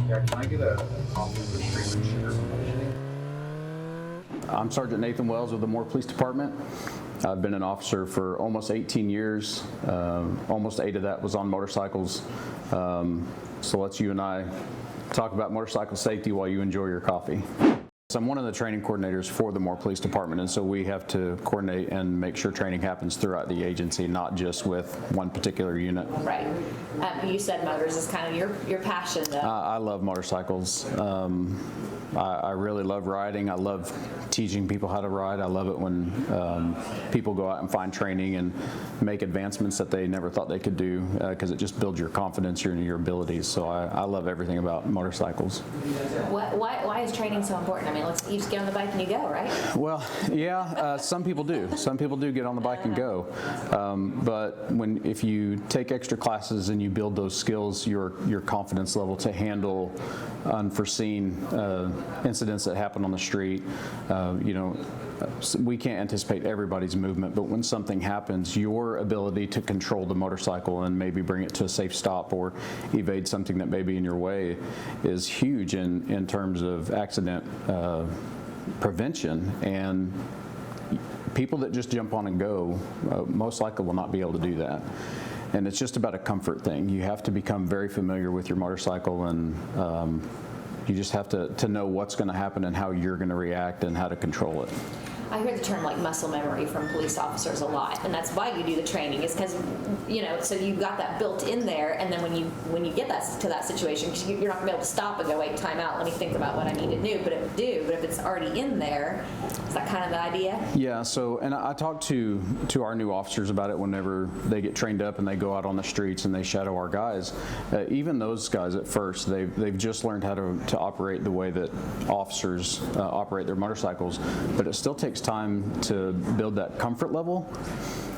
Yeah, can I get a coffee with cream and sugar? I'm Sergeant Nathan Wells with the Moore Police Department. I've been an officer for almost 18 years. Almost 8 of that was on motorcycles. So let's you and I talk about motorcycle safety while you enjoy your coffee. So I'm one of the training coordinators for the Moore Police Department, and so we have to coordinate and make sure training happens throughout the agency, not just with one particular unit. Right. You said motors is kind of your passion, though. I love motorcycles. I really love riding. I love teaching people how to ride. I love it when people go out and find training and make advancements that they never thought they could do, because it just builds your confidence in your abilities. So I love everything about motorcycles. Why is training so important? I mean, you just get on the bike and you go, right? Well, yeah, some people do. Some people do get on the bike and go. But if you take extra classes and you build those skills, your confidence level to handle unforeseen incidents that happen on the street, we can't anticipate everybody's movement, but when something happens, your ability to control the motorcycle and maybe bring it to a safe stop or evade something that may be in your way is huge in terms of accident prevention. And people that just jump on and go most likely will not be able to do that. And it's just about a comfort thing. You have to become very familiar with your motorcycle, and you just have to know what's going to happen and how you're going to react and how to control it. I hear the term like muscle memory from police officers a lot, and that's why you do the training, is because, so you've got that built in there, and then when you get to that situation, because you're not going to be able to stop and go, wait, time out, let me think about what I need to do, but if it's already in there, is that kind of the idea? Yeah, so, and I talk to our new officers about it whenever they get trained up and they go out on the streets and they shadow our guys. Even those guys at first, they've just learned how to operate the way that officers operate their motorcycles, but it still takes time to build that comfort level.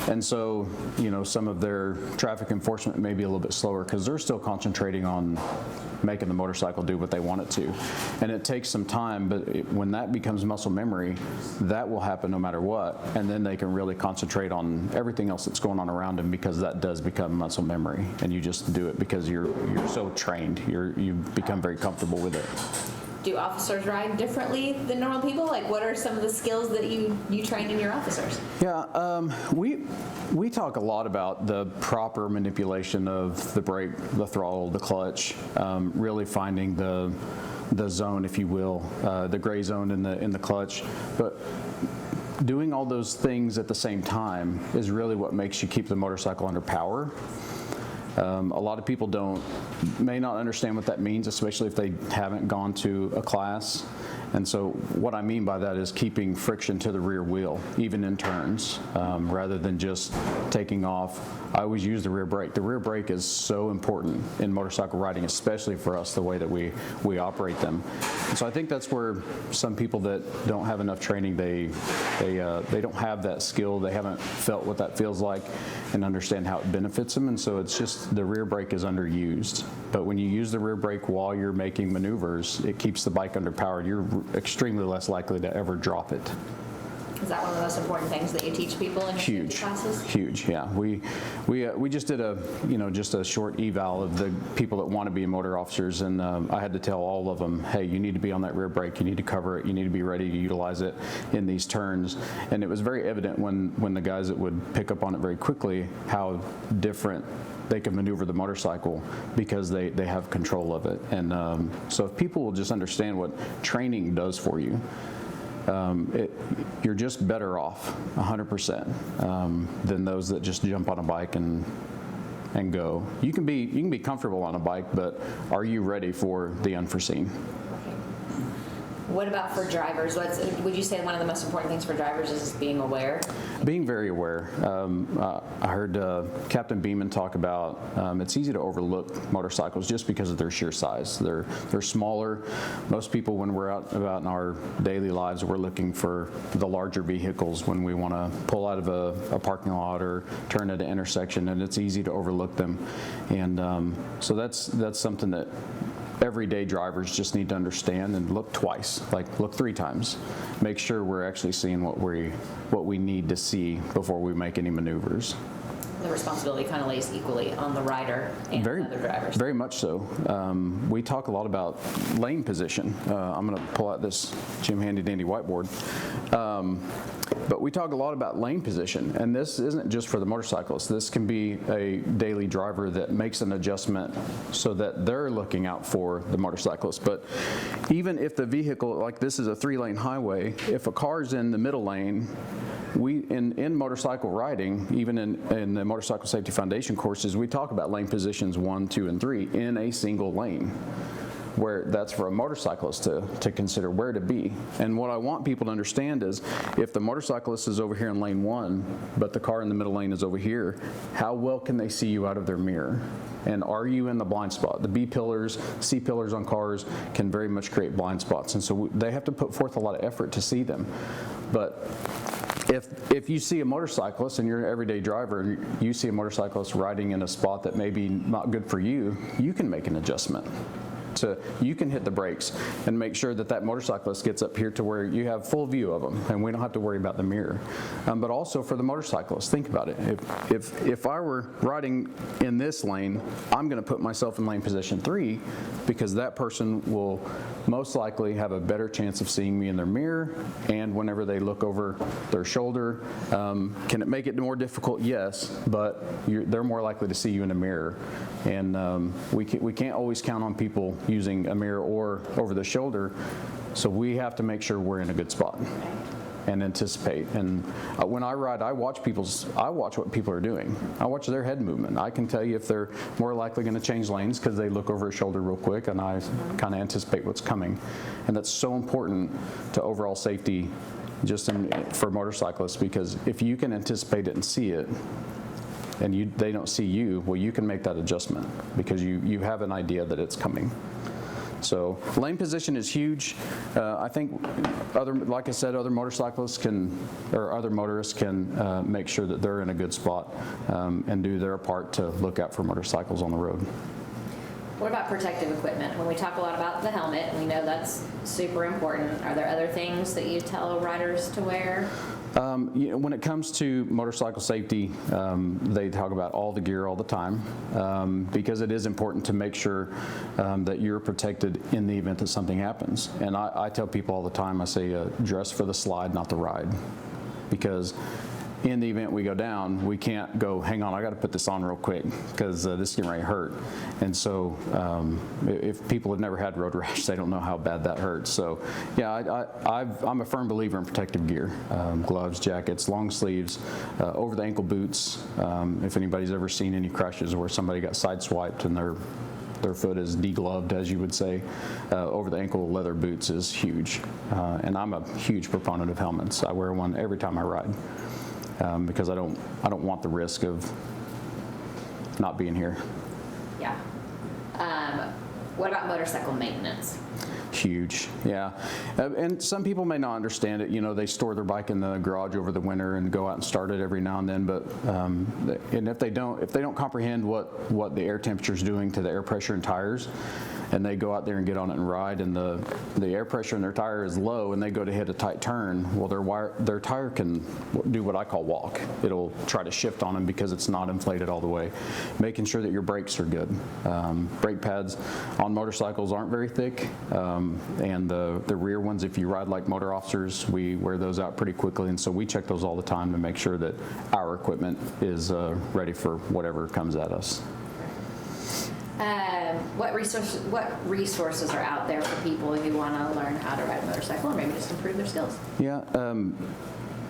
And so, some of their traffic enforcement may be a little bit slower because they're still concentrating on making the motorcycle do what they want it to. And it takes some time, but when that becomes muscle memory, that will happen no matter what. And then they can really concentrate on everything else that's going on around them, because that does become muscle memory. And you just do it because you're so trained. You become very comfortable with it. Do officers ride differently than normal people? Like, what are some of the skills that you train in your officers? Yeah, we talk a lot about the proper manipulation of the brake, the throttle, the clutch, really finding the zone, if you will, the gray zone in the clutch. But doing all those things at the same time is really what makes you keep the motorcycle under power. A lot of people may not understand what that means, especially if they haven't gone to a class. And so what I mean by that is keeping friction to the rear wheel, even in turns, rather than just taking off. I always use the rear brake. The rear brake is so important in motorcycle riding, especially for us, the way that we operate them. And so I think that's where some people that don't have enough training, they don't have that skill. They haven't felt what that feels like and understand how it benefits them. And so it's just the rear brake is underused. But when you use the rear brake while you're making maneuvers, it keeps the bike underpowered. You're extremely less likely to ever drop it. Is that one of the most important things that you teach people in your safety classes? Huge, yeah. We just did just a short eval of the people that want to be motor officers, and I had to tell all of them, hey, you need to be on that rear brake, you need to cover it, you need to be ready to utilize it in these turns. And it was very evident when the guys that would pick up on it very quickly how different they can maneuver the motorcycle because they have control of it. And so if people will just understand what training does for you, you're just better off 100% than those that just jump on a bike and go. You can be comfortable on a bike, but are you ready for the unforeseen? What about for drivers? Would you say one of the most important things for drivers is being aware? Being very aware. I heard Captain Beeman talk about it's easy to overlook motorcycles just because of their sheer size. They're smaller. Most people, when we're out about in our daily lives, we're looking for the larger vehicles when we want to pull out of a parking lot or turn at an intersection, and it's easy to overlook them. And so that's something that everyday drivers just need to understand and look twice, like look 3 times. Make sure we're actually seeing what we need to see before we make any maneuvers. the responsibility kind of lays equally on the rider and the other drivers. Very much so. We talk a lot about lane position. I'm going to pull out this Jim Handy Dandy whiteboard. But we talk a lot about lane position, and this isn't just for the motorcyclist. This can be a daily driver that makes an adjustment so that they're looking out for the motorcyclist. But even if the vehicle, like this is a 3-lane highway, if a car's in the middle lane, we in motorcycle riding, even in the Motorcycle Safety Foundation courses, we talk about lane positions 1, 2, and 3 in a single lane, where that's for a motorcyclist to consider where to be. And what I want people to understand is if the motorcyclist is over here in lane 1, but the car in the middle lane is over here, how well can they see you out of their mirror? And are you in the blind spot? The B pillars, C pillars on cars can very much create blind spots. And so they have to put forth a lot of effort to see them. But if you see a motorcyclist and you're an everyday driver and you see a motorcyclist riding in a spot that may be not good for you, you can make an adjustment. So you can hit the brakes and make sure that that motorcyclist gets up here to where you have full view of them and we don't have to worry about the mirror. But also for the motorcyclist, think about it. If I were riding in this lane, I'm going to put myself in lane position 3 because that person will most likely have a better chance of seeing me in their mirror, and whenever they look over their shoulder. Can it make it more difficult? Yes, but they're more likely to see you in a mirror. And we can't always count on people using a mirror or over the shoulder, so we have to make sure we're in a good spot and anticipate. And when I ride, I watch what people are doing. I watch their head movement. I can tell you if they're more likely going to change lanes because they look over a shoulder real quick, and I kind of anticipate what's coming. And that's so important to overall safety just for motorcyclists, because if you can anticipate it and see it, and they don't see you, well, you can make that adjustment because you have an idea that it's coming. So lane position is huge. I think like I said, other motorists can make sure that they're in a good spot and do their part to look out for motorcycles on the road. What about protective equipment? When we talk a lot about the helmet, we know that's super important. Are there other things that you tell riders to wear? When it comes to motorcycle safety, they talk about all the gear all the time because it is important to make sure that you're protected in the event that something happens. And I tell people all the time, I say dress for the slide, not the ride, because in the event we go down, we can't go, hang on, I got to put this on real quick because this is getting ready to hurt. And so if people have never had road rash, they don't know how bad that hurts. So yeah, I'm a firm believer in protective gear, gloves, jackets, long sleeves, over the ankle boots. If anybody's ever seen any crashes where somebody got sideswiped and their foot is degloved, as you would say, over the ankle leather boots is huge. And I'm a huge proponent of helmets. I wear one every time I ride. Because I don't want the risk of not being here. Yeah. What about motorcycle maintenance? Huge, yeah. And some people may not understand it. You know, they store their bike in the garage over the winter and go out and start it every now and then. But and if they don't comprehend what the air temperature is doing to the air pressure in tires, and they go out there and get on it and ride, and the air pressure in their tire is low, and they go to hit a tight turn, well, their tire can do what I call walk. It'll try to shift on them because it's not inflated all the way. Making sure that your brakes are good. Brake pads on motorcycles aren't very thick, and the rear ones, if you ride like motor officers, we wear those out pretty quickly, and so we check those all the time to make sure that our equipment is ready for whatever comes at us. What resources are out there for people who want to learn how to ride a motorcycle or maybe just improve their skills? Yeah,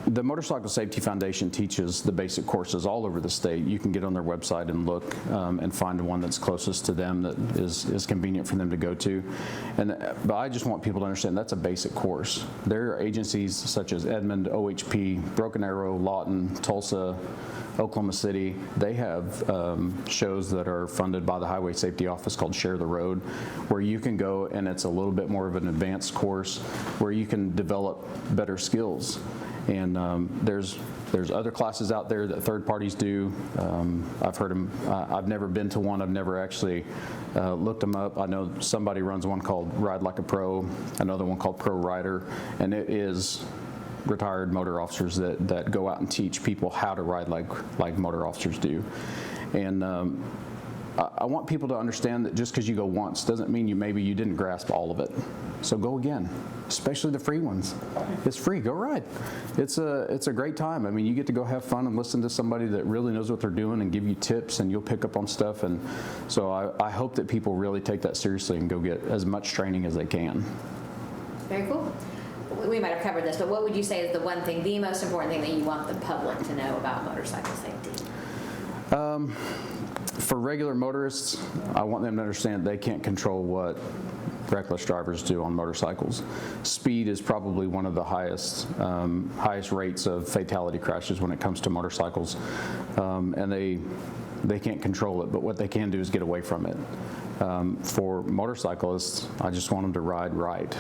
the Motorcycle Safety Foundation teaches the basic courses all over the state. You can get on their website and look and find the one that's closest to them that is convenient for them to go to. But I just want people to understand that's a basic course. There are agencies such as Edmond, OHP, Broken Arrow, Lawton, Tulsa, Oklahoma City. They have shows that are funded by the Highway Safety Office called Share the Road, where you can go and it's a little bit more of an advanced course where you can develop better skills. And there's other classes out there that third parties do. I've heard them. I've never been to one. I've never actually looked them up. I know somebody runs one called Ride Like a Pro, another one called Pro Rider, and it is retired motor officers that go out and teach people how to ride like motor officers do. And I want people to understand that just because you go once doesn't mean maybe you didn't grasp all of it. So go again, especially the free ones. It's free, go ride. It's a great time. I mean, you get to go have fun and listen to somebody that really knows what they're doing and give you tips, and you'll pick up on stuff. And so I hope that people really take that seriously and go get as much training as they can. Very cool. We might have covered this, but what would you say is the one thing, the most important thing that you want the public to know about motorcycle safety? For regular motorists, I want them to understand they can't control what reckless drivers do on motorcycles. Speed is probably one of the highest rates of fatality crashes when it comes to motorcycles, and they can't control it, but what they can do is get away from it. For motorcyclists, I just want them to ride right.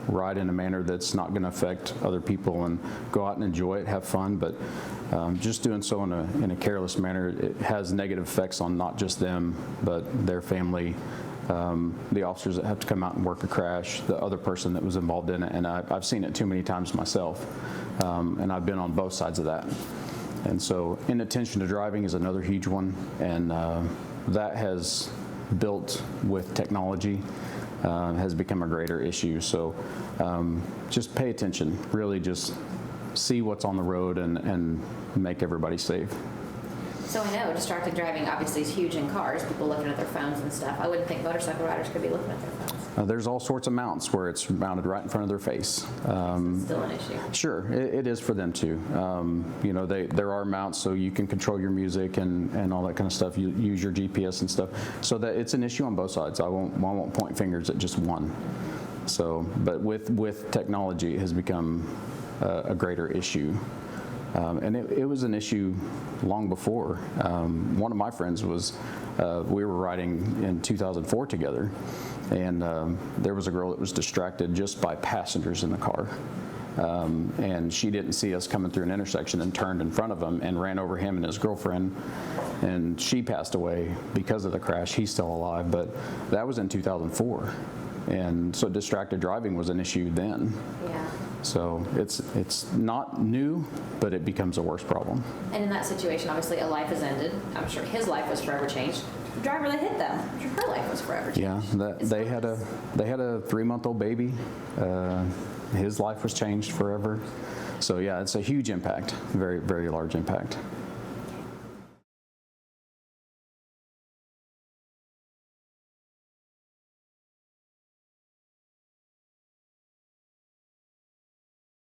Ride in a manner that's not going to affect other people, and go out and enjoy it, have fun, but just doing so in a careless manner, it has negative effects on not just them, but their family, the officers that have to come out and work a crash, the other person that was involved in it, and I've seen it too many times myself, and I've been on both sides of that. And so inattention to driving is another huge one, and that has built with technology, has become a greater issue. So just pay attention, really just see what's on the road and make everybody safe. So I know distracted driving obviously is huge in cars, people looking at their phones and stuff. I wouldn't think motorcycle riders could be looking at their phones. There's all sorts of mounts where it's mounted right in front of their face. It's still an issue. Sure, it is for them too. There are mounts so you can control your music and all that kind of stuff. You use your GPS and stuff. So that it's an issue on both sides. I won't point fingers at just one. So, but with technology, it has become a greater issue. And it was an issue long before. One of my friends was, we were riding in 2004 together, and there was a girl that was distracted just by passengers in the car. And she didn't see us coming through an intersection and turned in front of him and ran over him and his girlfriend, and she passed away because of the crash. He's still alive, but that was in 2004. And so distracted driving was an issue then. Yeah. So it's not new, but it becomes a worse problem. And in that situation, obviously a life has ended. I'm sure his life was forever changed. The driver that hit them, I'm sure her life was forever changed. Yeah, they had a 3-month-old baby. His life was changed forever. So yeah, it's a huge impact, very, very large impact.